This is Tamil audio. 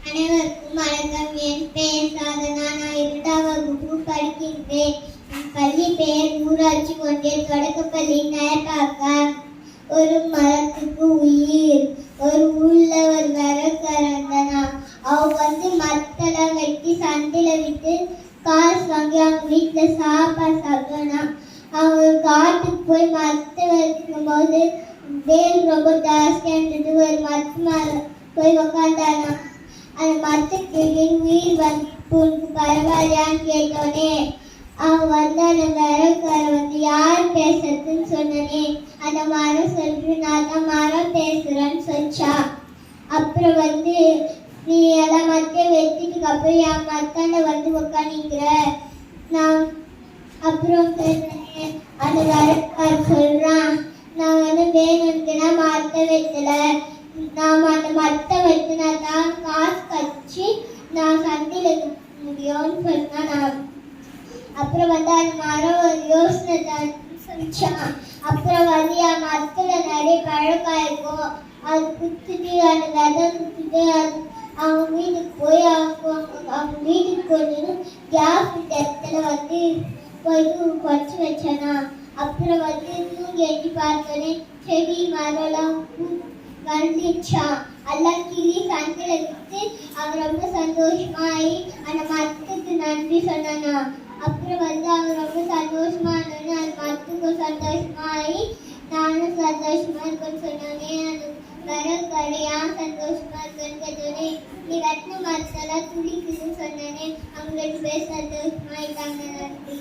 அனைவருக்கும் வணக்கம். என் பெயர் சாதனா. நான் 2ஆம் வகுப்பு படிக்கின்றேன். என் பள்ளி பெயர் ஊராட்சி ஒன்றிய தொடக்கப்பள்ளி நயப்பாக்கம். ஒரு மரத்துக்கு உயிர். ஒரு ஊர்ல ஒரு விறகுக்காரன் இருந்தானா. அவங்க மரத்தெல்லாம் வெட்டி சண்டையில விட்டு காசு வாங்கி அவங்க வீட்டுல சாப்பாடு சாப்பிட்டானா. அவங்க காட்டுக்கு போய் மரத்தை வைக்கும் போது வெயில் ரொம்ப ஜாஸ்தியா இருந்தது. ஒரு மரத்து மேல போய் உக்காந்தானா. அந்த மரத்துக்கு உயிர் உனக்கு பரவாயில்லையான்னு கேட்டோடனே அவன் அந்த விறகுக்காரன் யார் பேசுறதுன்னு சொன்னனே அந்த மரம் சொல்லிட்டு நான் தான் மரம் பேசுறேன்னு சொல்லிச்சா. அப்புறம் நீ எல்லாம் மரத்தையும் வெட்டிட்டுக்கு அப்புறம் என் மரத்தாண்ட உட்காந்துக்கிற நான் அப்புறம் அந்த விறகுக்காரன் சொல்றான், நான் வேணும்னுக்குன்னா மரத்தை வெட்டல, நாம் அந்த மரத்தை வெட்டினா தான் காசு கழிச்சு நான் சண்டையில முடியும்னு சொன்னா. அப்புறம் அந்த மரம் ஒரு யோசனை தான் சொல்லிச்சான். அப்புறம் என் மரத்துல நிறைய பழக்காய் இருக்கும். அது குத்துட்டு அந்த விதை குத்துட்டு அவங்க வீட்டுக்கு போய் அவங்க வீட்டுக்கு கொண்டு கேஸ் இடத்துல போயிட்டு குறைச்சி வச்சானா. அப்புறம் தூங்கி எட்டி பார்த்தோன்னே செடி மரம்லாம் வந்துச்சான். எல்லாம் கிளி சண்டையில விட்டு அவன் ரொம்ப சந்தோஷமாயி அந்த மரத்துக்கு நன்றி சொன்னானா. அப்புறம் அவன் ரொம்ப சந்தோஷமா இருந்தோன்னு அந்த மரத்துக்கும் சந்தோஷமாயி நானும் சந்தோஷமா இருக்குன்னு சொன்னோன்னே அந்த விறகு கடையா சந்தோஷமா இருக்குன்னு கேட்டோன்னே நீ வெட்டின மரத்தெல்லாம் துளிக்குதுன்னு சொன்னோன்னே அவங்க 2 பேர் சந்தோஷமா இருக்காங்க. நன்றி.